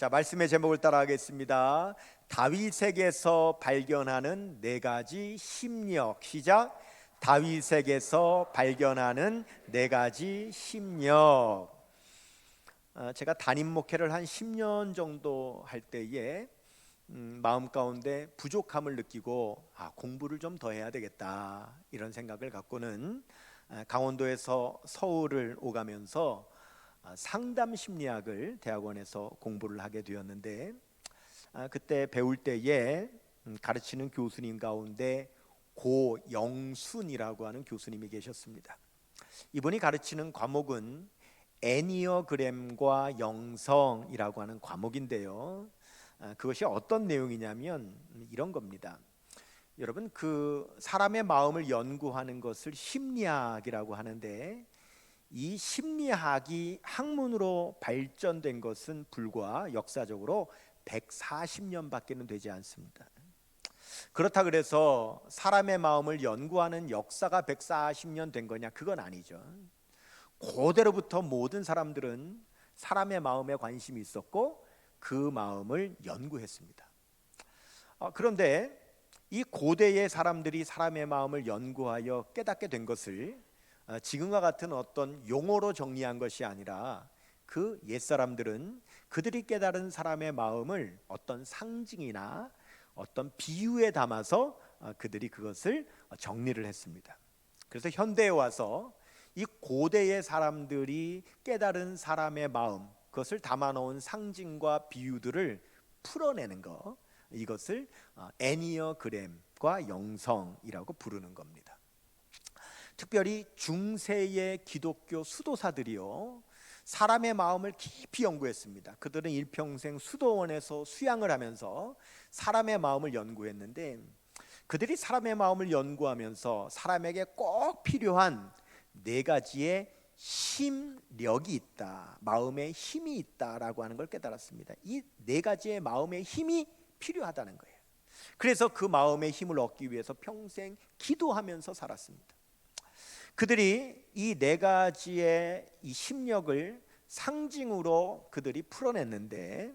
자, 말씀의 제목을 따라하겠습니다. 다윗에게서 발견하는 네 가지 심력. 시작. 다윗에게서 발견하는 네 가지 심력. 제가 담임 목회를 한 10년 정도 할 때에 마음 가운데 부족함을 느끼고 공부를 좀 더 해야 되겠다 이런 생각을 갖고는 강원도에서 서울을 오가면서 상담 심리학을 대학원에서 공부를 하게 되었는데, 그때 배울 때에 가르치는 교수님 가운데 고영순이라고 하는 교수님이 계셨습니다. 이분이 가르치는 과목은 애니어그램과 영성이라고 하는 과목인데요, 그것이 어떤 내용이냐면 이런 겁니다. 여러분, 그 사람의 마음을 연구하는 것을 심리학이라고 하는데, 이 심리학이 학문으로 발전된 것은 불과 역사적으로 140년밖에는 되지 않습니다. 그렇다 그래서 사람의 마음을 연구하는 역사가 140년 된 거냐? 그건 아니죠. 고대로부터 모든 사람들은 사람의 마음에 관심이 있었고 그 마음을 연구했습니다. 그런데 이 고대의 사람들이 사람의 마음을 연구하여 깨닫게 된 것을 지금과 같은 어떤 용어로 정리한 것이 아니라, 그 옛사람들은 그들이 깨달은 사람의 마음을 어떤 상징이나 어떤 비유에 담아서 그들이 그것을 정리를 했습니다. 그래서 현대에 와서 이 고대의 사람들이 깨달은 사람의 마음, 그것을 담아놓은 상징과 비유들을 풀어내는 것, 이것을 애니어그램과 영성이라고 부르는 겁니다. 특별히 중세의 기독교 수도사들이요, 사람의 마음을 깊이 연구했습니다. 그들은 일평생 수도원에서 수양을 하면서 사람의 마음을 연구했는데, 그들이 사람의 마음을 연구하면서 사람에게 꼭 필요한 네 가지의 심력이 있다, 마음의 힘이 있다라고 하는 걸 깨달았습니다. 이 네 가지의 마음의 힘이 필요하다는 거예요. 그래서 그 마음의 힘을 얻기 위해서 평생 기도하면서 살았습니다. 그들이 이 네 가지의 이 심력을 상징으로 그들이 풀어냈는데,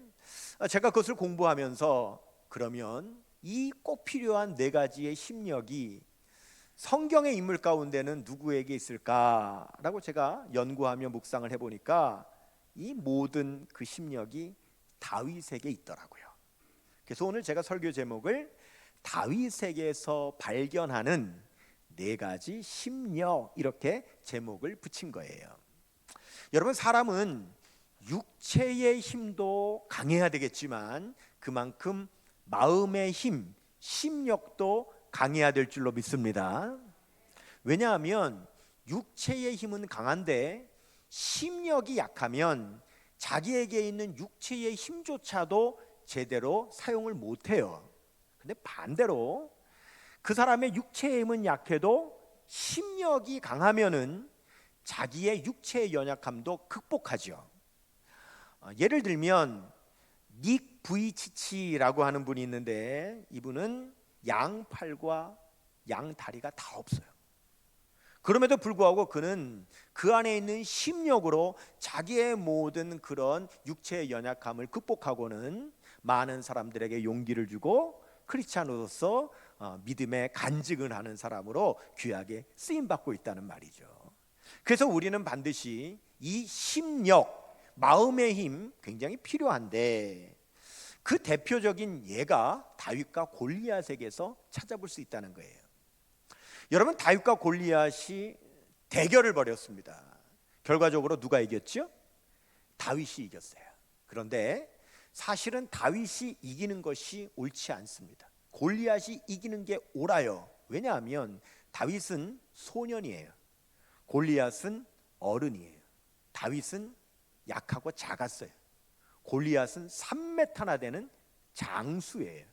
제가 그것을 공부하면서 그러면 이 꼭 필요한 네 가지의 심력이 성경의 인물 가운데는 누구에게 있을까라고 제가 연구하며 묵상을 해보니까 이 모든 그 심력이 다윗에게 있더라고요. 그래서 오늘 제가 설교 제목을 다윗에게서 발견하는 네 가지 심력, 이렇게 제목을 붙인 거예요. 여러분, 사람은 육체의 힘도 강해야 되겠지만 그만큼 마음의 힘, 심력도 강해야 될 줄로 믿습니다. 왜냐하면 육체의 힘은 강한데 심력이 약하면 자기에게 있는 육체의 힘조차도 제대로 사용을 못해요. 근데 반대로 그 사람의 육체의 힘은 약해도 심력이 강하면은 자기의 육체의 연약함도 극복하죠. 예를 들면 닉 부이치치라고 하는 분이 있는데, 이분은 양팔과 양다리가 다 없어요. 그럼에도 불구하고 그는 그 안에 있는 심력으로 자기의 모든 그런 육체의 연약함을 극복하고는 많은 사람들에게 용기를 주고 크리스찬으로서 믿음의 간증을 하는 사람으로 귀하게 쓰임받고 있다는 말이죠. 그래서 우리는 반드시 이 심력, 마음의 힘 굉장히 필요한데, 그 대표적인 예가 다윗과 골리앗에게서 찾아볼 수 있다는 거예요. 여러분, 다윗과 골리앗이 대결을 벌였습니다. 결과적으로 누가 이겼죠? 다윗이 이겼어요. 그런데 사실은 다윗이 이기는 것이 옳지 않습니다. 골리앗이 이기는 게 옳아요. 왜냐하면 다윗은 소년이에요. 골리앗은 어른이에요. 다윗은 약하고 작았어요. 골리앗은 3m나 되는 장수예요.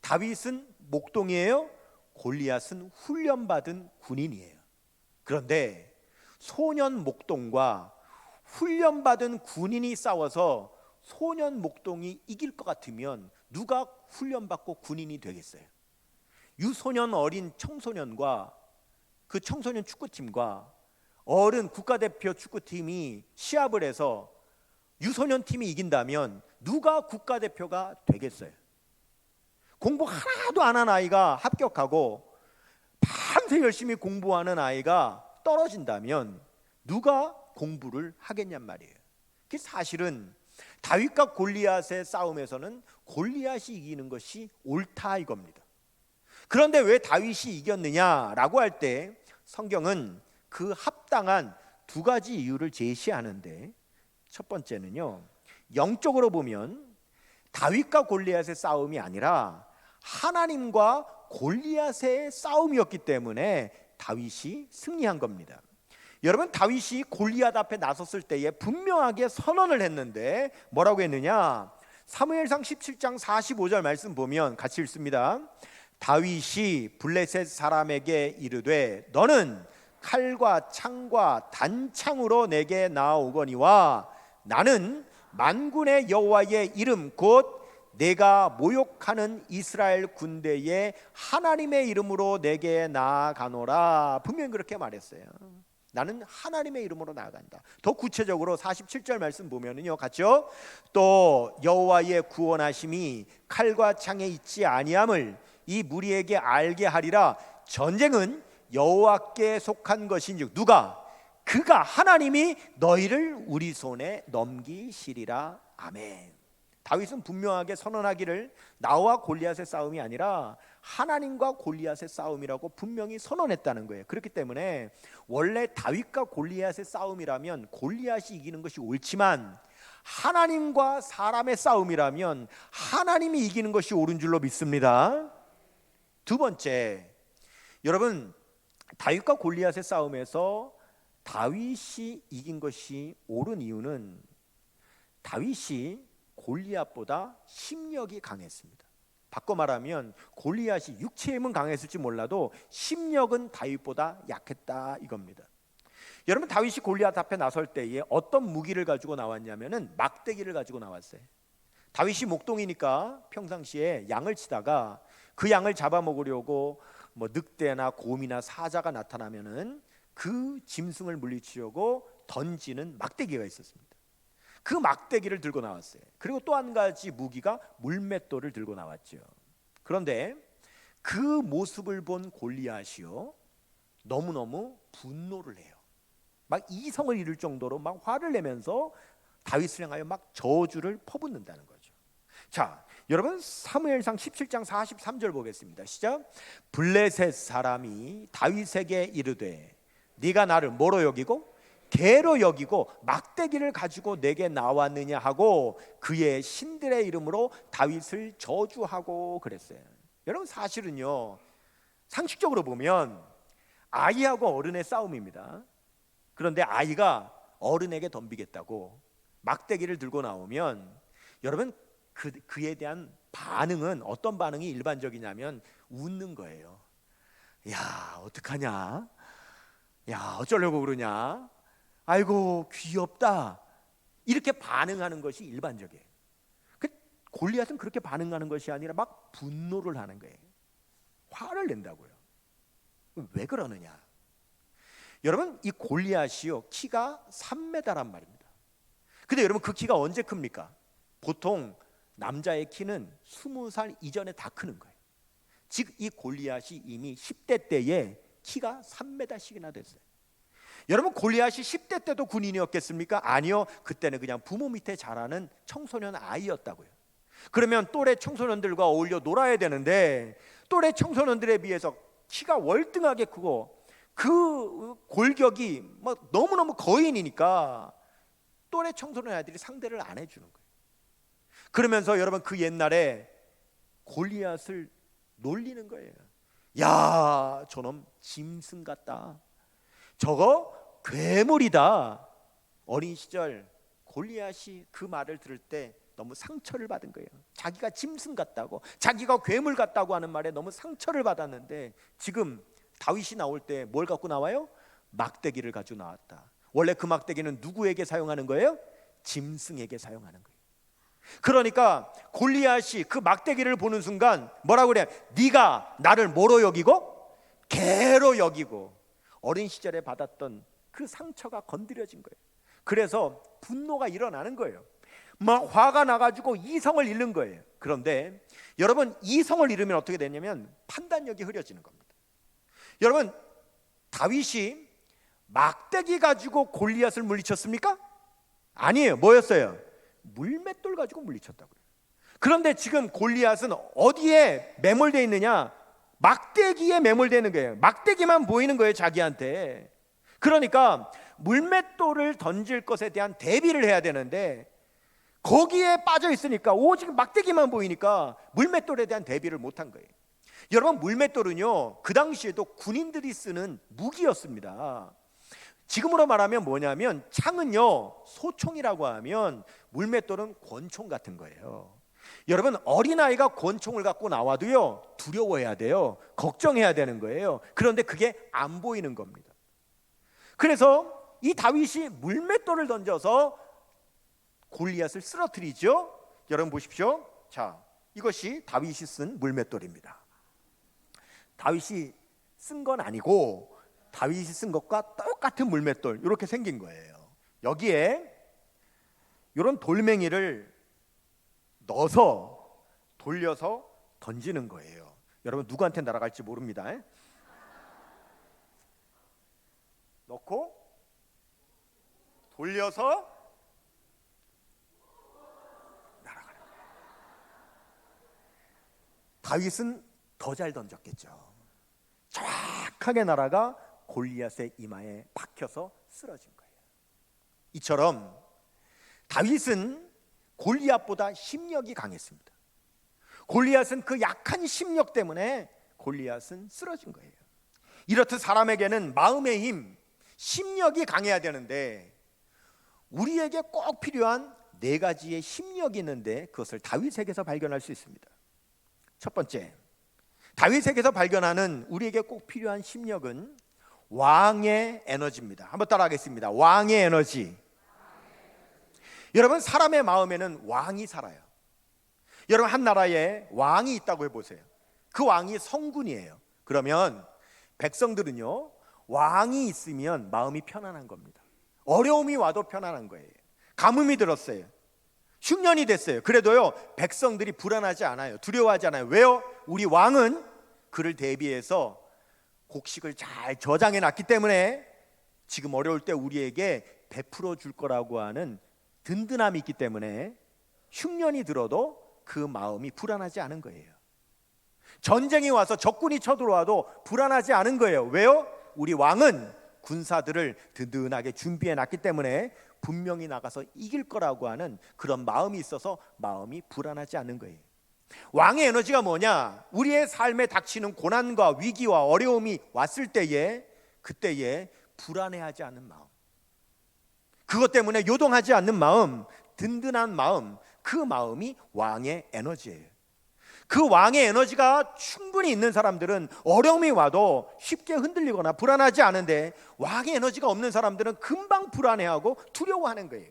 다윗은 목동이에요. 골리앗은 훈련받은 군인이에요. 그런데 소년 목동과 훈련받은 군인이 싸워서 소년 목동이 이길 것 같으면 누가 훈련받고 군인이 되겠어요? 유소년 어린 청소년과 그 청소년 축구팀과 어른 국가대표 축구팀이 시합을 해서 유소년 팀이 이긴다면 누가 국가대표가 되겠어요? 공부 하나도 안 한 아이가 합격하고 밤새 열심히 공부하는 아이가 떨어진다면 누가 공부를 하겠냔 말이에요. 그 사실은 다윗과 골리앗의 싸움에서는 골리앗이 이기는 것이 옳다 이겁니다. 그런데 왜 다윗이 이겼느냐라고 할 때 성경은 그 합당한 두 가지 이유를 제시하는데, 첫 번째는요, 영적으로 보면 다윗과 골리앗의 싸움이 아니라 하나님과 골리앗의 싸움이었기 때문에 다윗이 승리한 겁니다. 여러분, 다윗이 골리앗 앞에 나섰을 때에 분명하게 선언을 했는데 뭐라고 했느냐? 사무엘상 17장 45절 말씀 보면 같이 읽습니다. 다윗이 블레셋 사람에게 이르되 너는 칼과 창과 단창으로 내게 나아오거니와 나는 만군의 여호와의 이름 곧 내가 모욕하는 이스라엘 군대의 하나님의 이름으로 내게 나아가노라. 분명히 그렇게 말했어요. 나는 하나님의 이름으로 나아간다. 더 구체적으로 47절 말씀 보면은요, 같죠? 또 여호와의 구원하심이 칼과 창에 있지 아니함을 이 무리에게 알게 하리라. 전쟁은 여호와께 속한 것인즉 누가? 그가 하나님이 너희를 우리 손에 넘기시리라. 아멘. 다윗은 분명하게 선언하기를 나와 골리앗의 싸움이 아니라 하나님과 골리앗의 싸움이라고 분명히 선언했다는 거예요. 그렇기 때문에 원래 다윗과 골리앗의 싸움이라면 골리앗이 이기는 것이 옳지만 하나님과 사람의 싸움이라면 하나님이 이기는 것이 옳은 줄로 믿습니다. 두 번째, 여러분, 다윗과 골리앗의 싸움에서 다윗이 이긴 것이 옳은 이유는 다윗이 골리앗보다 심력이 강했습니다. 바꿔 말하면 골리앗이 육체의 힘은 강했을지 몰라도 심력은 다윗보다 약했다 이겁니다. 여러분, 다윗이 골리앗 앞에 나설 때에 어떤 무기를 가지고 나왔냐면은 막대기를 가지고 나왔어요. 다윗이 목동이니까 평상시에 양을 치다가 그 양을 잡아먹으려고 늑대나 곰이나 사자가 나타나면은 그 짐승을 물리치려고 던지는 막대기가 있었습니다. 그 막대기를 들고 나왔어요. 그리고 또 한 가지 무기가 물맷돌을 들고 나왔죠. 그런데 그 모습을 본 골리앗이요, 너무너무 분노를 해요. 막 이성을 잃을 정도로 막 화를 내면서 다윗을 향하여 막 저주를 퍼붓는다는 거죠. 자, 여러분, 사무엘상 17장 43절 보겠습니다. 시작. 블레셋 사람이 다윗에게 이르되 네가 나를 뭐로 여기고 개로 여기고 막대기를 가지고 내게 나왔느냐 하고 그의 신들의 이름으로 다윗을 저주하고 그랬어요. 여러분, 사실은요, 상식적으로 보면 아이하고 어른의 싸움입니다. 그런데 아이가 어른에게 덤비겠다고 막대기를 들고 나오면 여러분, 그에 대한 반응은 어떤 반응이 일반적이냐면 웃는 거예요. 야, 어떡하냐? 야, 어쩌려고 그러냐? 아이고, 귀엽다. 이렇게 반응하는 것이 일반적이에요. 골리앗은 그렇게 반응하는 것이 아니라 막 분노를 하는 거예요. 화를 낸다고요. 왜 그러느냐? 여러분, 이 골리앗이요, 키가 3m란 말입니다. 근데 여러분, 그 키가 언제 큽니까? 보통 남자의 키는 20살 이전에 다 크는 거예요. 즉 이 골리앗이 이미 10대 때에 키가 3m씩이나 됐어요. 여러분, 골리앗이 10대 때도 군인이었겠습니까? 아니요. 그때는 그냥 부모 밑에 자라는 청소년 아이였다고요. 그러면 또래 청소년들과 어울려 놀아야 되는데 또래 청소년들에 비해서 키가 월등하게 크고 그 골격이 막 너무너무 거인이니까 또래 청소년 아이들이 상대를 안 해주는 거예요. 그러면서 여러분, 그 옛날에 골리앗을 놀리는 거예요. 야, 저놈 짐승 같다. 저거 괴물이다. 어린 시절 골리앗이 그 말을 들을 때 너무 상처를 받은 거예요. 자기가 짐승 같다고, 자기가 괴물 같다고 하는 말에 너무 상처를 받았는데 지금 다윗이 나올 때 뭘 갖고 나와요? 막대기를 가지고 나왔다. 원래 그 막대기는 누구에게 사용하는 거예요? 짐승에게 사용하는 거예요. 그러니까 골리앗이 그 막대기를 보는 순간 뭐라고 그래? 네가 나를 뭐로 여기고? 개로 여기고. 어린 시절에 받았던 그 상처가 건드려진 거예요. 그래서 분노가 일어나는 거예요. 막 화가 나가지고 이성을 잃는 거예요. 그런데 여러분, 이성을 잃으면 어떻게 되냐면 판단력이 흐려지는 겁니다. 여러분, 다윗이 막대기 가지고 골리앗을 물리쳤습니까? 아니에요. 뭐였어요? 물맷돌 가지고 물리쳤다고요. 그런데 지금 골리앗은 어디에 매몰되어 있느냐? 막대기에 매몰되어 있는 거예요. 막대기만 보이는 거예요, 자기한테. 그러니까 물맷돌을 던질 것에 대한 대비를 해야 되는데 거기에 빠져 있으니까 오직 막대기만 보이니까 물맷돌에 대한 대비를 못한 거예요. 여러분, 물맷돌은요, 그 당시에도 군인들이 쓰는 무기였습니다. 지금으로 말하면 뭐냐면 창은요, 소총이라고 하면 물맷돌은 권총 같은 거예요. 여러분, 어린아이가 권총을 갖고 나와도요, 두려워해야 돼요. 걱정해야 되는 거예요. 그런데 그게 안 보이는 겁니다. 그래서 이 다윗이 물맷돌을 던져서 골리앗을 쓰러뜨리죠. 여러분 보십시오. 자, 이것이 다윗이 쓴 물맷돌입니다. 다윗이 쓴 건 아니고 다윗이 쓴 것과 똑같은 물맷돌, 이렇게 생긴 거예요. 여기에 이런 돌멩이를 넣어서 돌려서 던지는 거예요. 여러분, 누구한테 날아갈지 모릅니다. 넣고 돌려서 날아가는 거예요. 다윗은 더 잘 던졌겠죠. 정확하게 날아가 골리앗의 이마에 박혀서 쓰러진 거예요. 이처럼 다윗은 골리앗보다 심력이 강했습니다. 골리앗은 그 약한 심력 때문에 골리앗은 쓰러진 거예요. 이렇듯 사람에게는 마음의 힘, 심력이 강해야 되는데 우리에게 꼭 필요한 네 가지의 심력이 있는데 그것을 다윗에게서 발견할 수 있습니다. 첫 번째, 다윗에게서 발견하는 우리에게 꼭 필요한 심력은 왕의 에너지입니다. 한번 따라하겠습니다. 왕의 에너지. 여러분, 사람의 마음에는 왕이 살아요. 여러분, 한 나라에 왕이 있다고 해보세요. 그 왕이 성군이에요. 그러면 백성들은요, 왕이 있으면 마음이 편안한 겁니다. 어려움이 와도 편안한 거예요. 가뭄이 들었어요. 흉년이 됐어요. 그래도요, 백성들이 불안하지 않아요. 두려워하지 않아요. 왜요? 우리 왕은 그를 대비해서 곡식을 잘 저장해 놨기 때문에 지금 어려울 때 우리에게 베풀어 줄 거라고 하는 든든함이 있기 때문에 흉년이 들어도 그 마음이 불안하지 않은 거예요. 전쟁이 와서 적군이 쳐들어와도 불안하지 않은 거예요. 왜요? 우리 왕은 군사들을 든든하게 준비해 놨기 때문에 분명히 나가서 이길 거라고 하는 그런 마음이 있어서 마음이 불안하지 않은 거예요. 왕의 에너지가 뭐냐? 우리의 삶에 닥치는 고난과 위기와 어려움이 왔을 때에 그때에 불안해하지 않는 마음, 그것 때문에 요동하지 않는 마음, 든든한 마음, 그 마음이 왕의 에너지예요. 그 왕의 에너지가 충분히 있는 사람들은 어려움이 와도 쉽게 흔들리거나 불안하지 않은데 왕의 에너지가 없는 사람들은 금방 불안해하고 두려워하는 거예요.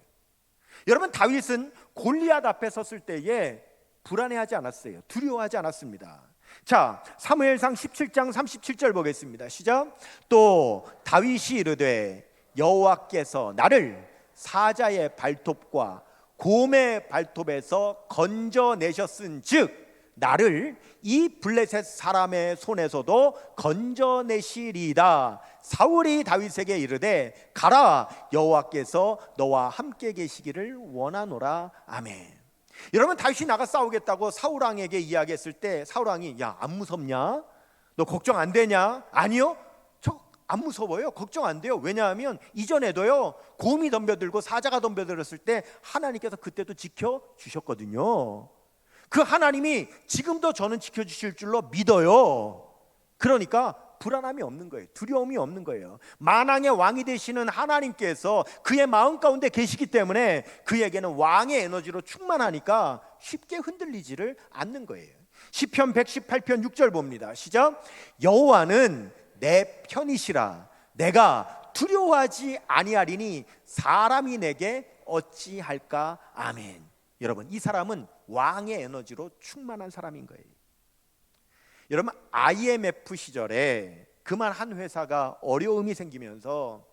여러분, 다윗은 골리앗 앞에 섰을 때에 불안해하지 않았어요. 두려워하지 않았습니다. 자, 사무엘상 17장 37절 보겠습니다. 시작. 또 다윗이 이르되 여호와께서 나를 사자의 발톱과 곰의 발톱에서 건져내셨은즉 나를 이 블레셋 사람의 손에서도 건져내시리이다. 사울이 다윗에게 이르되 가라, 여호와께서 너와 함께 계시기를 원하노라. 아멘. 여러분, 다윗이 나가 싸우겠다고 사울왕에게 이야기했을 때 사울왕이 야, 안 무섭냐? 너 걱정 안 되냐? 아니요, 저 안 무서워요. 걱정 안 돼요. 왜냐하면 이전에도요, 곰이 덤벼들고 사자가 덤벼들었을 때 하나님께서 그때도 지켜주셨거든요. 그 하나님이 지금도 저는 지켜주실 줄로 믿어요. 그러니까 불안함이 없는 거예요. 두려움이 없는 거예요. 만왕의 왕이 되시는 하나님께서 그의 마음 가운데 계시기 때문에 그에게는 왕의 에너지로 충만하니까 쉽게 흔들리지를 않는 거예요. 시편 118편 6절 봅니다. 시작. 여호와는 내 편이시라. 내가 두려워하지 아니하리니 사람이 내게 어찌할까. 아멘. 여러분, 이 사람은 왕의 에너지로 충만한 사람인 거예요. 여러분, IMF 시절에 그만 한 회사가 어려움이 생기면서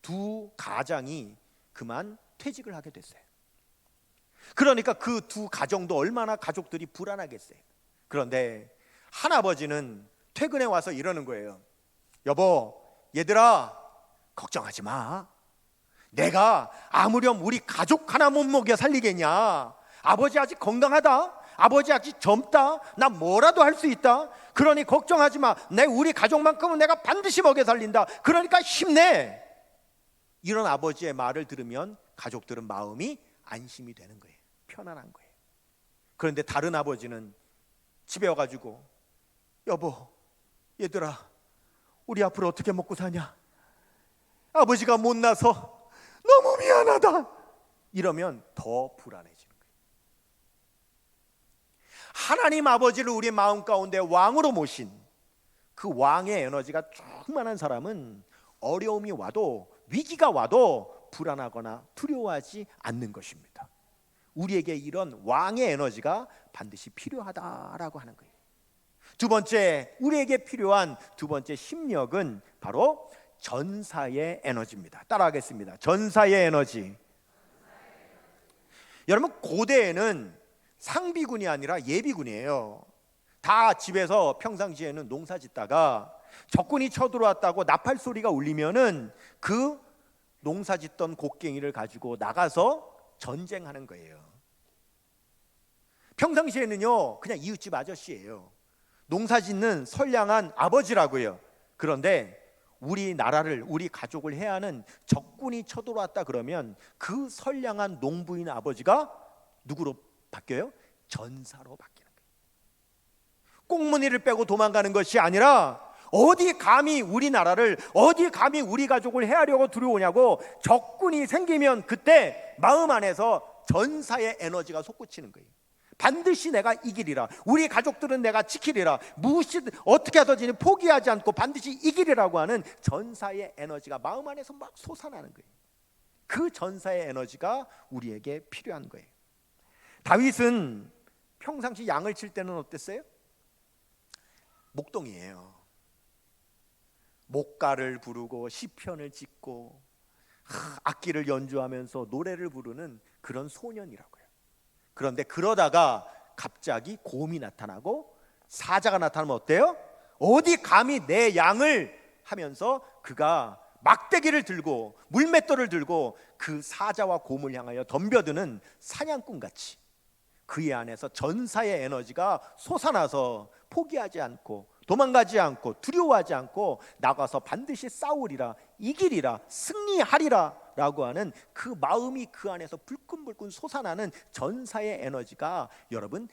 두 가장이 그만 퇴직을 하게 됐어요. 그러니까 그 두 가정도 얼마나 가족들이 불안하겠어요. 그런데 한 아버지는 퇴근해 와서 이러는 거예요. 여보, 얘들아, 걱정하지 마. 내가 아무렴 우리 가족 하나 못 먹여 살리겠냐. 아버지 아직 건강하다. 아버지 아직 젊다. 나 뭐라도 할 수 있다. 그러니 걱정하지 마. 우리 가족만큼은 내가 반드시 먹여 살린다. 그러니까 힘내. 이런 아버지의 말을 들으면 가족들은 마음이 안심이 되는 거예요. 편안한 거예요. 그런데 다른 아버지는 집에 와가지고, 여보, 얘들아, 우리 앞으로 어떻게 먹고 사냐. 아버지가 못나서 너무 미안하다. 이러면 더 불안해지는 거예요. 하나님 아버지를 우리 마음 가운데 왕으로 모신 그 왕의 에너지가 충만한 사람은 어려움이 와도, 위기가 와도 불안하거나 두려워하지 않는 것입니다. 우리에게 이런 왕의 에너지가 반드시 필요하다라고 하는 거예요. 두 번째, 우리에게 필요한 두 번째 힘력은 바로 전사의 에너지입니다. 따라하겠습니다. 전사의 에너지. 여러분, 고대에는 상비군이 아니라 예비군이에요. 다 집에서 평상시에는 농사 짓다가 적군이 쳐들어왔다고 나팔 소리가 울리면은 그 농사 짓던 곡괭이를 가지고 나가서 전쟁하는 거예요. 평상시에는요, 그냥 이웃집 아저씨예요. 농사 짓는 선량한 아버지라고요. 그런데 우리나라를, 우리 가족을 해야 하는 적군이 쳐들어왔다 그러면 그 선량한 농부인 아버지가 누구로 바뀌어요? 전사로 바뀌는 거예요. 꽁무니를 빼고 도망가는 것이 아니라 어디 감히 우리나라를, 어디 감히 우리 가족을 해하려고 들어오냐고 적군이 생기면 그때 마음 안에서 전사의 에너지가 솟구치는 거예요. 반드시 내가 이기리라. 우리 가족들은 내가 지키리라. 무엇이든 어떻게 하든지 포기하지 않고 반드시 이기리라고 하는 전사의 에너지가 마음 안에서 막 솟아나는 거예요. 그 전사의 에너지가 우리에게 필요한 거예요. 다윗은 평상시 양을 칠 때는 어땠어요? 목동이에요. 목가를 부르고 시편을 짓고 악기를 연주하면서 노래를 부르는 그런 소년이라고요. 그런데 그러다가 갑자기 곰이 나타나고 사자가 나타나면 어때요? 어디 감히 내 양을 하면서 그가 막대기를 들고 물맷돌을 들고 그 사자와 곰을 향하여 덤벼드는 사냥꾼같이 그의 안에서 전사의 에너지가 솟아나서 포기하지 않고 도망가지 않고 두려워하지 않고 나가서 반드시 싸우리라, 이기리라, 승리하리라 라고 하는 그 마음이 그 안에서 불끈불끈 솟아나는 전사의 에너지가 여러분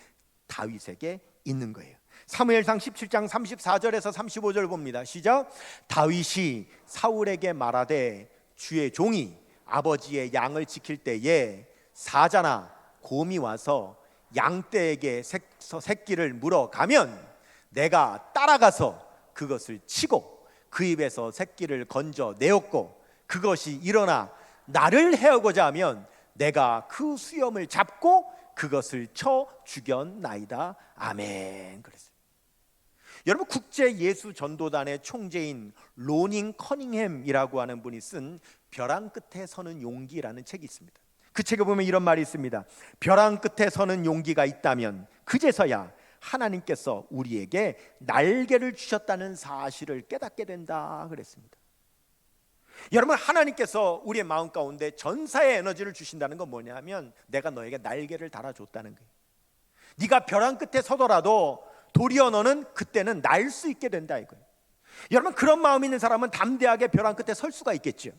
다윗에게 있는 거예요. 사무엘상 17장 34절에서 35절 봅니다. 시작. 다윗이 사울에게 말하되 주의 종이 아버지의 양을 지킬 때에 사자나 곰이 와서 양떼에게 새끼를 물어가면 내가 따라가서 그것을 치고 그 입에서 새끼를 건져 내었고 그것이 일어나 나를 해하고자 하면 내가 그 수염을 잡고 그것을 쳐 죽였나이다. 아멘. 그랬어요. 여러분, 국제 예수 전도단의 총재인 로닝 커닝햄이라고 하는 분이 쓴 벼랑 끝에 서는 용기라는 책이 있습니다. 그 책에 보면 이런 말이 있습니다. 벼랑 끝에 서는 용기가 있다면 그제서야 하나님께서 우리에게 날개를 주셨다는 사실을 깨닫게 된다 그랬습니다. 여러분, 하나님께서 우리의 마음 가운데 전사의 에너지를 주신다는 건 뭐냐면 내가 너에게 날개를 달아줬다는 거예요. 네가 벼랑 끝에 서더라도 도리어 너는 그때는 날 수 있게 된다 이거예요. 여러분, 그런 마음 있는 사람은 담대하게 벼랑 끝에 설 수가 있겠죠.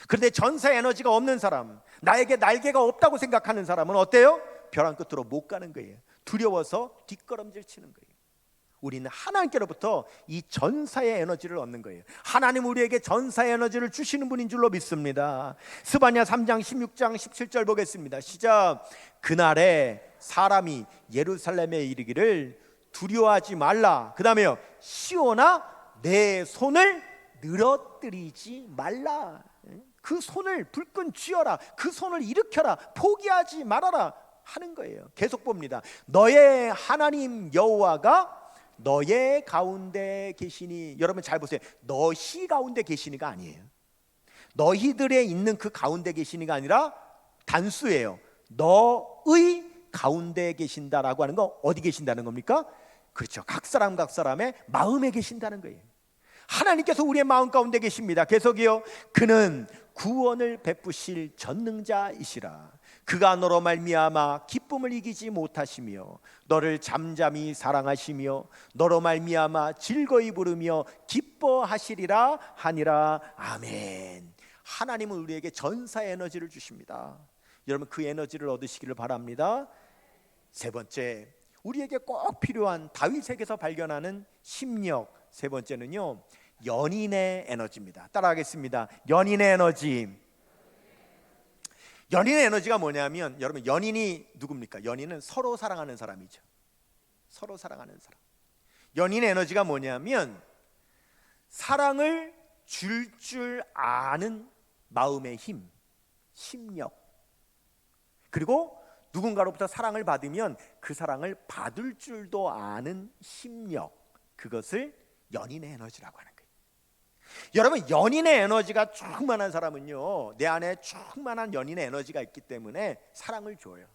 그런데 전사의 에너지가 없는 사람, 나에게 날개가 없다고 생각하는 사람은 어때요? 벼랑 끝으로 못 가는 거예요. 두려워서 뒷걸음질 치는 거예요. 우리는 하나님께로부터 이 전사의 에너지를 얻는 거예요. 하나님 우리에게 전사의 에너지를 주시는 분인 줄로 믿습니다. 스바냐 3장 16장 17절 보겠습니다. 시작. 그날에 사람이 예루살렘에 이르기를 두려워하지 말라. 그 다음에요, 시온아 내 손을 늘어뜨리지 말라. 그 손을 불끈 쥐어라. 그 손을 일으켜라. 포기하지 말아라 하는 거예요. 계속 봅니다. 너의 하나님 여호와가 너의 가운데 계시니. 여러분 잘 보세요. 너희 가운데 계시니가 아니에요. 너희들에 있는 그 가운데 계시니가 아니라 단수예요. 너의 가운데 계신다라고 하는 거 어디 계신다는 겁니까? 그렇죠. 각 사람의 마음에 계신다는 거예요. 하나님께서 우리의 마음 가운데 계십니다. 계속이요. 그는 구원을 베푸실 전능자이시라. 그가 너로 말미암아 기쁨을 이기지 못하시며 너를 잠잠히 사랑하시며 너로 말미암아 즐거이 부르며 기뻐하시리라 하니라. 아멘. 하나님은 우리에게 전사의 에너지를 주십니다. 여러분 그 에너지를 얻으시기를 바랍니다. 세 번째, 우리에게 꼭 필요한 다윗에게서 발견하는 심력. 세 번째는요, 연인의 에너지입니다. 따라하겠습니다. 연인의 에너지. 연인의 에너지가 뭐냐면, 여러분 연인이 누굽니까? 연인은 서로 사랑하는 사람이죠. 서로 사랑하는 사람. 연인의 에너지가 뭐냐면 사랑을 줄 아는 마음의 힘, 심력. 그리고 누군가로부터 사랑을 받으면 그 사랑을 받을 줄도 아는 심력. 그것을 연인의 에너지라고 하는 거예요. 여러분 연인의 에너지가 충만한 사람은요, 내 안에 충만한 연인의 에너지가 있기 때문에 사랑을 줘요.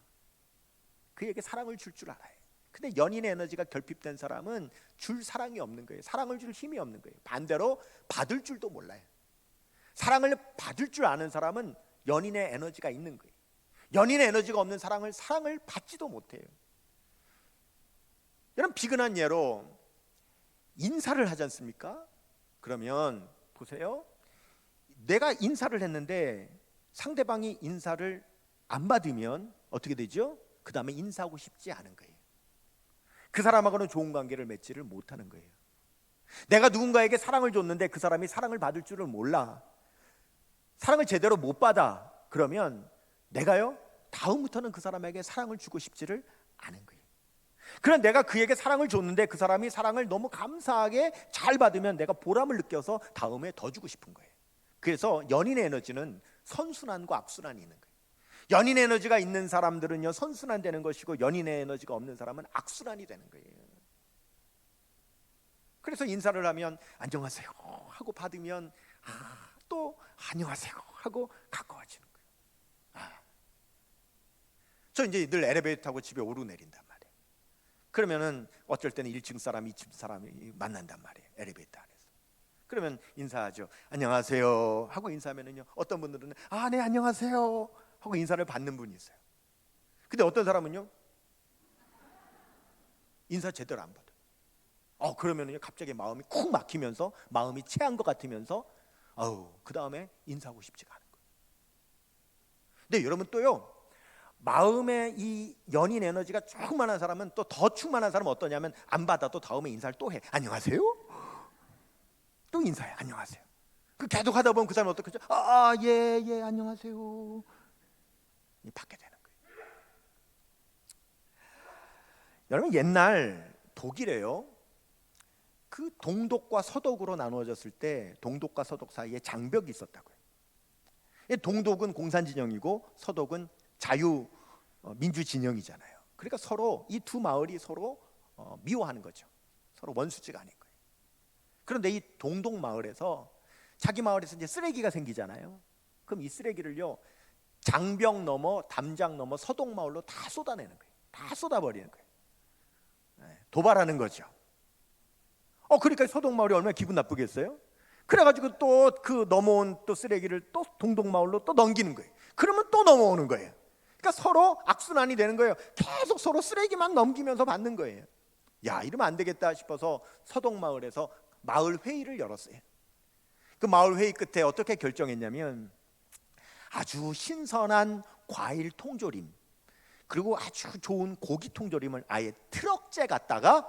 그에게 사랑을 줄 줄 알아요. 근데 연인의 에너지가 결핍된 사람은 줄 사랑이 없는 거예요. 사랑을 줄 힘이 없는 거예요. 반대로 받을 줄도 몰라요. 사랑을 받을 줄 아는 사람은 연인의 에너지가 있는 거예요. 연인의 에너지가 없는 사랑을 받지도 못해요. 여러분 비근한 예로 인사를 하지 않습니까? 그러면 보세요. 내가 인사를 했는데 상대방이 인사를 안 받으면 어떻게 되죠? 그 다음에 인사하고 싶지 않은 거예요. 그 사람하고는 좋은 관계를 맺지를 못하는 거예요. 내가 누군가에게 사랑을 줬는데 그 사람이 사랑을 받을 줄을 몰라, 사랑을 제대로 못 받아. 그러면 내가요 다음부터는 그 사람에게 사랑을 주고 싶지를 않은 거예요. 그럼 내가 그에게 사랑을 줬는데 그 사람이 사랑을 너무 감사하게 잘 받으면 내가 보람을 느껴서 다음에 더 주고 싶은 거예요. 그래서 연인의 에너지는 선순환과 악순환이 있는 거예요. 연인의 에너지가 있는 사람들은요 선순환 되는 것이고, 연인의 에너지가 없는 사람은 악순환이 되는 거예요. 그래서 인사를 하면 안녕하세요 하고 받으면 또 안녕하세요 하고 가까워지는 거예요. 저 이제 늘 엘리베이터 타고 집에 오르내린단 말이에요. 그러면은 어쩔 때는 1층 사람, 2층 사람이 만난단 말이에요. 엘리베이터 안에서. 그러면 인사하죠. 안녕하세요 하고 인사하면은요, 어떤 분들은 네 안녕하세요 하고 인사를 받는 분이 있어요. 근데 어떤 사람은요 인사 제대로 안 받아요. 그러면은요 갑자기 마음이 쿡 막히면서 마음이 체한 것 같으면서 그 다음에 인사하고 싶지가 않은 거예요. 근데 여러분 또요, 마음에 이 연인 에너지가 충만한 사람은 또 더 충만한 사람은 어떠냐면 안 받아도 다음에 인사를 또 해. 안녕하세요? 또 인사해. 안녕하세요. 그 계속 하다 보면 그 사람은 어떻게 하죠? 예 안녕하세요. 받게 되는 거예요. 여러분 옛날 독일에요, 그 동독과 서독으로 나누어졌을 때 동독과 서독 사이에 장벽이 있었다고요. 동독은 공산 진영이고 서독은 자유 민주 진영이잖아요. 그러니까 서로 이 두 마을이 서로 미워하는 거죠. 서로 원수지가 아닌 거예요. 그런데 이 동독 마을에서 자기 마을에서 이제 쓰레기가 생기잖아요. 그럼 이 쓰레기를요 장벽 넘어 담장 넘어 서독 마을로 다 쏟아내는 거예요. 다 쏟아버리는 거예요. 도발하는 거죠. 그러니까 서독 마을이 얼마나 기분 나쁘겠어요? 그래가지고 또 그 넘어온 또 쓰레기를 또 동독 마을로 또 넘기는 거예요. 그러면 또 넘어오는 거예요. 그러니까 서로 악순환이 되는 거예요. 계속 서로 쓰레기만 넘기면서 받는 거예요. 이러면 안 되겠다 싶어서 서독 마을에서 마을 회의를 열었어요. 그 마을 회의 끝에 어떻게 결정했냐면 아주 신선한 과일 통조림 그리고 아주 좋은 고기 통조림을 아예 트럭째 갖다가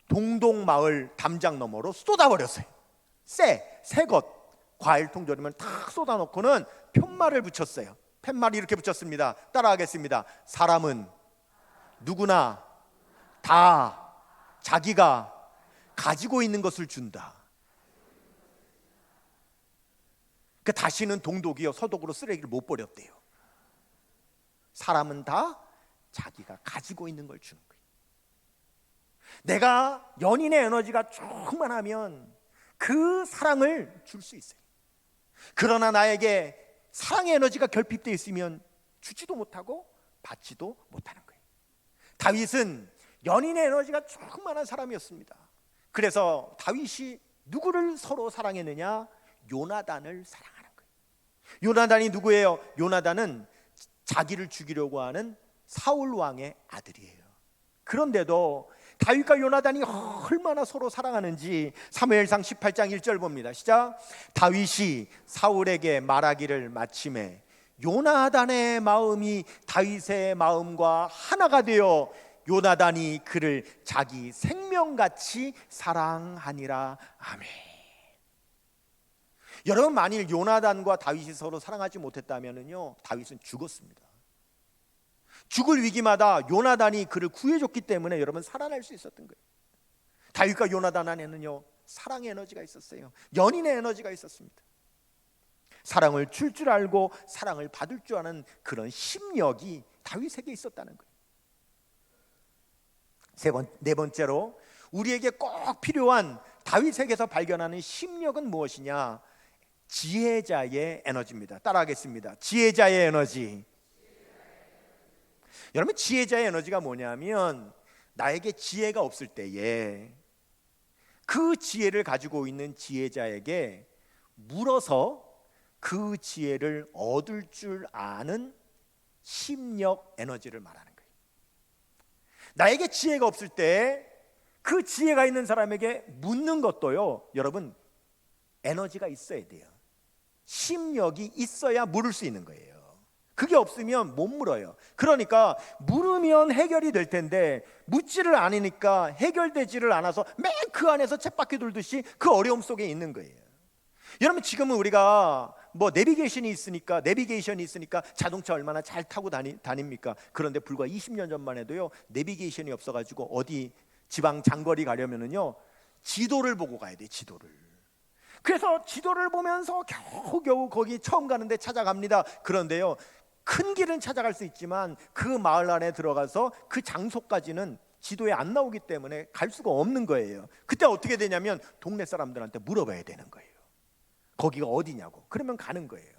동독 마을 담장 너머로 쏟아버렸어요. 새것 과일 통조림을 탁 쏟아놓고는 푯말을 붙였어요. 푯말이 이렇게 붙였습니다. 따라하겠습니다. 사람은 누구나 다 자기가 가지고 있는 것을 준다. 그 다시는 동독이요 서독으로 쓰레기를 못 버렸대요. 사람은 다 자기가 가지고 있는 걸 주는 거예요. 내가 연인의 에너지가 충만하면 그 사랑을 줄 수 있어요. 그러나 나에게 사랑의 에너지가 결핍되어 있으면 주지도 못하고 받지도 못하는 거예요. 다윗은 연인의 에너지가 충만한 사람이었습니다. 그래서 다윗이 누구를 서로 사랑했느냐? 요나단을 사랑하는 거예요. 요나단이 누구예요? 요나단은 자기를 죽이려고 하는 사울 왕의 아들이에요. 그런데도 다윗과 요나단이 얼마나 서로 사랑하는지 사무엘상 18장 1절 봅니다. 시작. 다윗이 사울에게 말하기를 마침에 요나단의 마음이 다윗의 마음과 하나가 되어 요나단이 그를 자기 생명같이 사랑하니라. 아멘. 여러분, 만일 요나단과 다윗이 서로 사랑하지 못했다면요, 다윗은 죽었습니다. 죽을 위기마다 요나단이 그를 구해줬기 때문에 여러분 살아날 수 있었던 거예요. 다윗과 요나단 안에는요 사랑의 에너지가 있었어요. 연인의 에너지가 있었습니다. 사랑을 줄 줄 알고 사랑을 받을 줄 아는 그런 심력이 다윗에게 있었다는 거예요. 네 번째로 우리에게 꼭 필요한 다윗에게서 발견하는 심력은 무엇이냐? 지혜자의 에너지입니다. 따라하겠습니다. 지혜자의 에너지. 여러분, 지혜자의 에너지가 뭐냐면 나에게 지혜가 없을 때에 그 지혜를 가지고 있는 지혜자에게 물어서 그 지혜를 얻을 줄 아는 심력 에너지를 말하는 거예요. 나에게 지혜가 없을 때 그 지혜가 있는 사람에게 묻는 것도요, 여러분 에너지가 있어야 돼요. 심력이 있어야 물을 수 있는 거예요. 그게 없으면 못 물어요. 그러니까 물으면 해결이 될 텐데 묻지를 않으니까 해결되지를 않아서 맨 그 안에서 쳇바퀴 돌듯이 그 어려움 속에 있는 거예요. 여러분, 지금은 우리가 뭐 내비게이션이 있으니까 자동차 얼마나 잘 타고 다닙니까? 그런데 불과 20년 전만 해도요 내비게이션이 없어가지고 어디 지방 장거리 가려면은요 지도를 보고 가야 돼. 지도를. 그래서 지도를 보면서 겨우겨우 거기 처음 가는데 찾아갑니다. 그런데요 큰 길은 찾아갈 수 있지만 그 마을 안에 들어가서 그 장소까지는 지도에 안 나오기 때문에 갈 수가 없는 거예요. 그때 어떻게 되냐면 동네 사람들한테 물어봐야 되는 거예요. 거기가 어디냐고. 그러면 가는 거예요.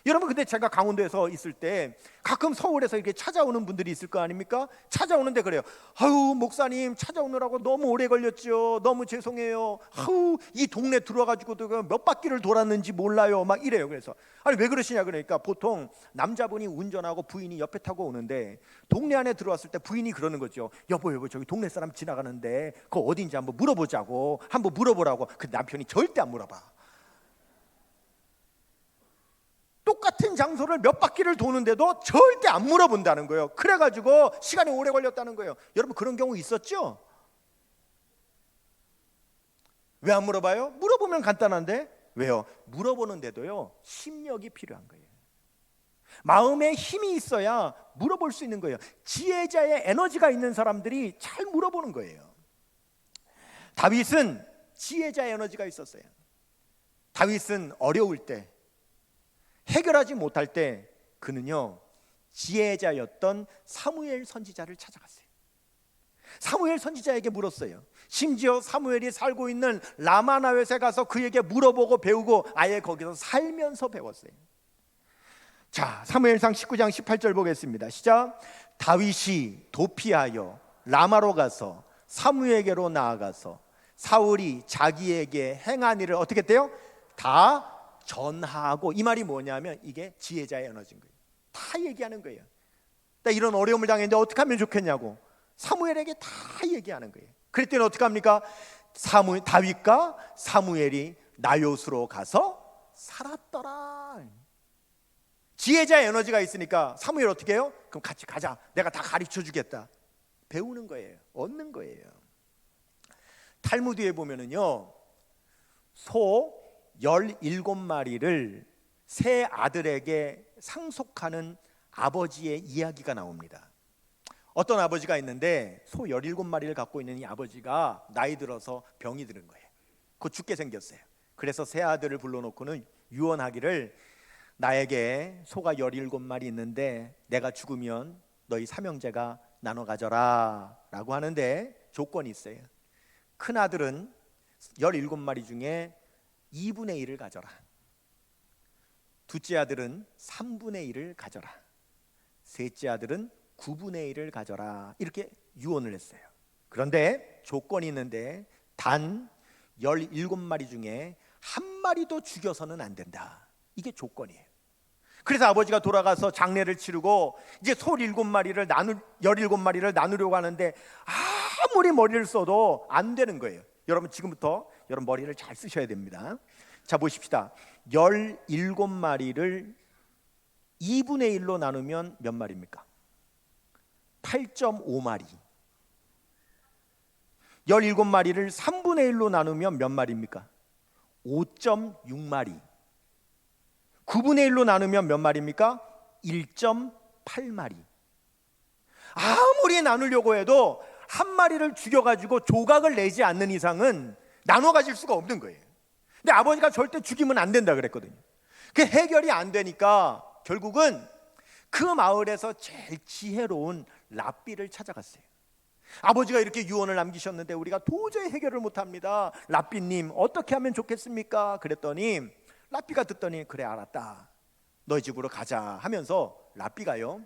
여러분, 근데 제가 강원도에서 있을 때 가끔 서울에서 이렇게 찾아오는 분들이 있을 거 아닙니까? 찾아오는데 그래요. 아유, 목사님 찾아오느라고 너무 오래 걸렸죠. 너무 죄송해요. 아유, 이 동네 들어와가지고도 몇 바퀴를 돌았는지 몰라요. 막 이래요. 그래서 아니 왜 그러시냐 그러니까 보통 남자분이 운전하고 부인이 옆에 타고 오는데 동네 안에 들어왔을 때 부인이 그러는 거죠. 여보 저기 동네 사람 지나가는데 그거 어딘지 한번 물어보자고. 한번 물어보라고. 그 남편이 절대 안 물어봐. 똑같은 장소를 몇 바퀴를 도는데도 절대 안 물어본다는 거예요. 그래가지고 시간이 오래 걸렸다는 거예요. 여러분, 그런 경우 있었죠? 왜 안 물어봐요? 물어보면 간단한데 왜요? 물어보는데도요 심력이 필요한 거예요. 마음에 힘이 있어야 물어볼 수 있는 거예요. 지혜자의 에너지가 있는 사람들이 잘 물어보는 거예요. 다윗은 지혜자의 에너지가 있었어요. 다윗은 어려울 때, 해결하지 못할 때 그는요 지혜자였던 사무엘 선지자를 찾아갔어요. 사무엘 선지자에게 물었어요. 심지어 사무엘이 살고 있는 라마나웻에 가서 그에게 물어보고 배우고 아예 거기서 살면서 배웠어요. 자, 사무엘상 19장 18절 보겠습니다. 시작. 다윗이 도피하여 라마로 가서 사무엘에게로 나아가서 사울이 자기에게 행한 일을 어떻게 했대요? 다 전하고. 이 말이 뭐냐면 이게 지혜자의 에너지인 거예요. 다 얘기하는 거예요. 나 이런 어려움을 당했는데 어떻게 하면 좋겠냐고 사무엘에게 다 얘기하는 거예요. 그랬더니 어떻게 합니까? 다윗과 사무엘이 나요스로 가서 살았더라. 지혜자의 에너지가 있으니까 사무엘 어떻게 해요? 그럼 같이 가자. 내가 다 가르쳐 주겠다. 배우는 거예요. 얻는 거예요. 탈무드에 보면은요 소 17마리를 세 아들에게 상속하는 아버지의 이야기가 나옵니다. 어떤 아버지가 있는데 소 17마리를 갖고 있는 이 아버지가 나이 들어서 병이 드는 거예요. 곧 죽게 생겼어요. 그래서 세 아들을 불러놓고는 유언하기를 나에게 소가 17마리 있는데 내가 죽으면 너희 삼형제가 나눠 가져라 라고 하는데 조건이 있어요. 큰 아들은 17마리 중에 2분의 1을 가져라. 둘째 아들은 3분의 1을 가져라. 셋째 아들은 9분의 1을 가져라 이렇게 유언을 했어요. 그런데 조건이 있는데 단 17마리 중에 한 마리도 죽여서는 안 된다. 이게 조건이에요. 그래서 아버지가 돌아가서 장례를 치르고 이제 소 17마리를 나누려고 하는데 아무리 머리를 써도 안 되는 거예요. 여러분 지금부터 여러분 머리를 잘 쓰셔야 됩니다. 자 보십시다. 17마리를 2분의 1로 나누면 몇 마리입니까? 8.5마리. 17마리를 3분의 1로 나누면 몇 마리입니까? 5.6마리. 9분의 1로 나누면 몇 마리입니까? 1.8마리. 아무리 나누려고 해도 한 마리를 죽여가지고 조각을 내지 않는 이상은 나눠 가질 수가 없는 거예요. 근데 아버지가 절대 죽이면 안 된다 그랬거든요. 그 해결이 안 되니까 결국은 그 마을에서 제일 지혜로운 랍비를 찾아갔어요. 아버지가 이렇게 유언을 남기셨는데 우리가 도저히 해결을 못합니다. 랍비님 어떻게 하면 좋겠습니까? 그랬더니 랍비가 듣더니 그래 알았다, 너희 집으로 가자 하면서 랍비가요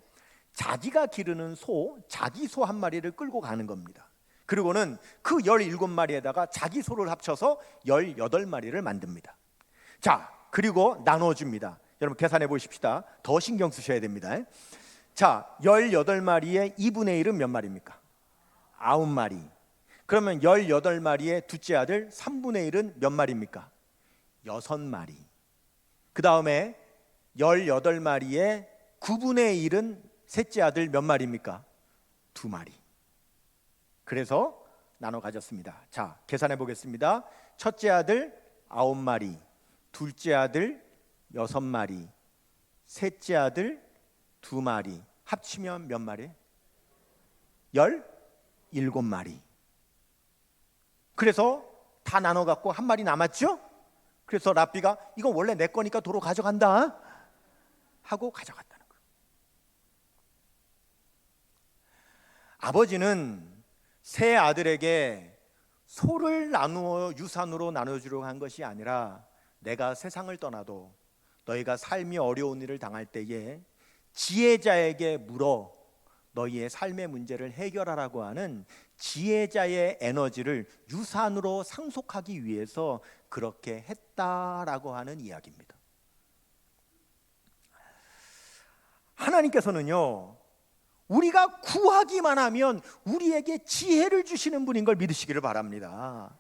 자기가 기르는 소, 자기 소 한 마리를 끌고 가는 겁니다. 그리고는 그 17마리에다가 자기 소를 합쳐서 18마리를 만듭니다. 자 그리고 나눠줍니다. 여러분 계산해 보십시다. 더 신경 쓰셔야 됩니다. 자 18마리의 2분의 1은 몇 마리입니까? 9마리. 그러면 18마리의 둘째 아들 3분의 1은 몇 마리입니까? 6마리. 그 다음에 18마리의 9분의 1은 셋째 아들 몇 마리입니까? 2마리. 그래서 나눠 가졌습니다. 자 계산해 보겠습니다. 첫째 아들 9마리, 둘째 아들 6마리, 셋째 아들 2마리. 합치면 몇 마리? 17마리. 그래서 다 나눠 갖고 한 마리 남았죠? 그래서 랍비가 이거 원래 내 거니까 도로 가져간다 하고 가져갔다는 거예요. 아버지는 세 아들에게 소를 나누어 유산으로 나눠주려고 한 것이 아니라 내가 세상을 떠나도 너희가 삶이 어려운 일을 당할 때에 지혜자에게 물어 너희의 삶의 문제를 해결하라고 하는 지혜자의 에너지를 유산으로 상속하기 위해서 그렇게 했다라고 하는 이야기입니다. 하나님께서는요 우리가 구하기만 하면 우리에게 지혜를 주시는 분인 걸 믿으시기를 바랍니다.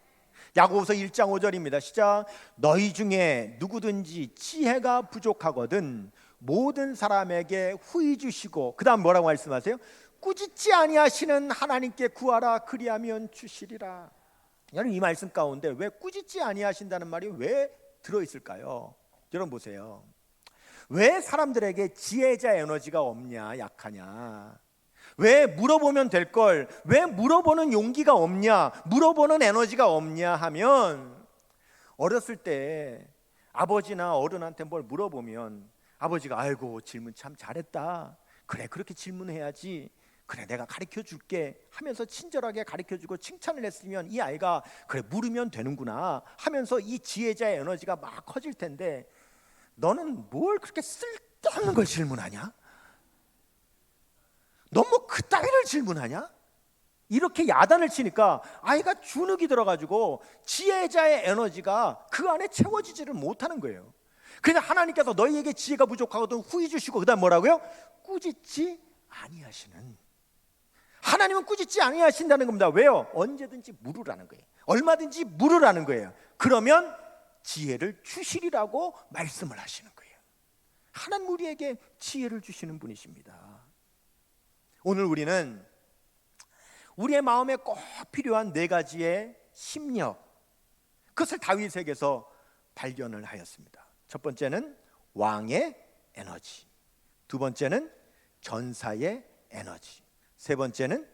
야고보서 1장 5절입니다. 시작. 너희 중에 누구든지 지혜가 부족하거든 모든 사람에게 후히 주시고, 그 다음 뭐라고 말씀하세요? 꾸짖지 아니하시는 하나님께 구하라 그리하면 주시리라. 여러분 이 말씀 가운데 왜 꾸짖지 아니하신다는 말이 왜 들어있을까요? 여러분 보세요. 왜 사람들에게 지혜자 에너지가 없냐, 약하냐? 왜 물어보면 될 걸 왜 물어보는 용기가 없냐, 물어보는 에너지가 없냐 하면, 어렸을 때 아버지나 어른한테 뭘 물어보면 아버지가 아이고 질문 참 잘했다, 그래 그렇게 질문해야지, 그래 내가 가르쳐 줄게 하면서 친절하게 가르쳐 주고 칭찬을 했으면 이 아이가 그래 물으면 되는구나 하면서 이 지혜자의 에너지가 막 커질 텐데, 너는 뭘 그렇게 쓸데없는 걸 질문하냐? 너 뭐 그따위를 질문하냐? 이렇게 야단을 치니까 아이가 주눅이 들어가지고 지혜자의 에너지가 그 안에 채워지지를 못하는 거예요. 그래서 하나님께서 너희에게 지혜가 부족하거든 후히 주시고, 그 다음 뭐라고요? 꾸짖지 아니하시는. 하나님은 꾸짖지 아니하신다는 겁니다. 왜요? 언제든지 물으라는 거예요. 얼마든지 물으라는 거예요. 그러면 지혜를 주시리라고 말씀을 하시는 거예요. 하나님 우리에게 지혜를 주시는 분이십니다. 오늘 우리는 우리의 마음에 꼭 필요한 4가지의 심력, 그것을 다윗에게서 발견을 하였습니다. 첫 번째는 왕의 에너지, 두 번째는 전사의 에너지, 세 번째는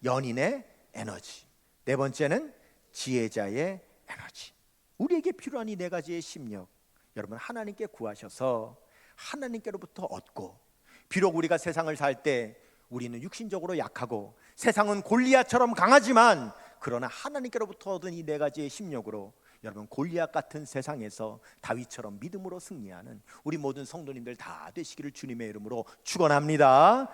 연인의 에너지, 네 번째는 지혜자의 에너지. 우리에게 필요한 이 4가지의 심력, 여러분 하나님께 구하셔서 하나님께로부터 얻고, 비록 우리가 세상을 살 때 우리는 육신적으로 약하고 세상은 골리앗처럼 강하지만, 그러나 하나님께로부터 얻은 이 4가지의 심력으로 여러분 골리앗 같은 세상에서 다윗처럼 믿음으로 승리하는 우리 모든 성도님들 다 되시기를 주님의 이름으로 축원합니다.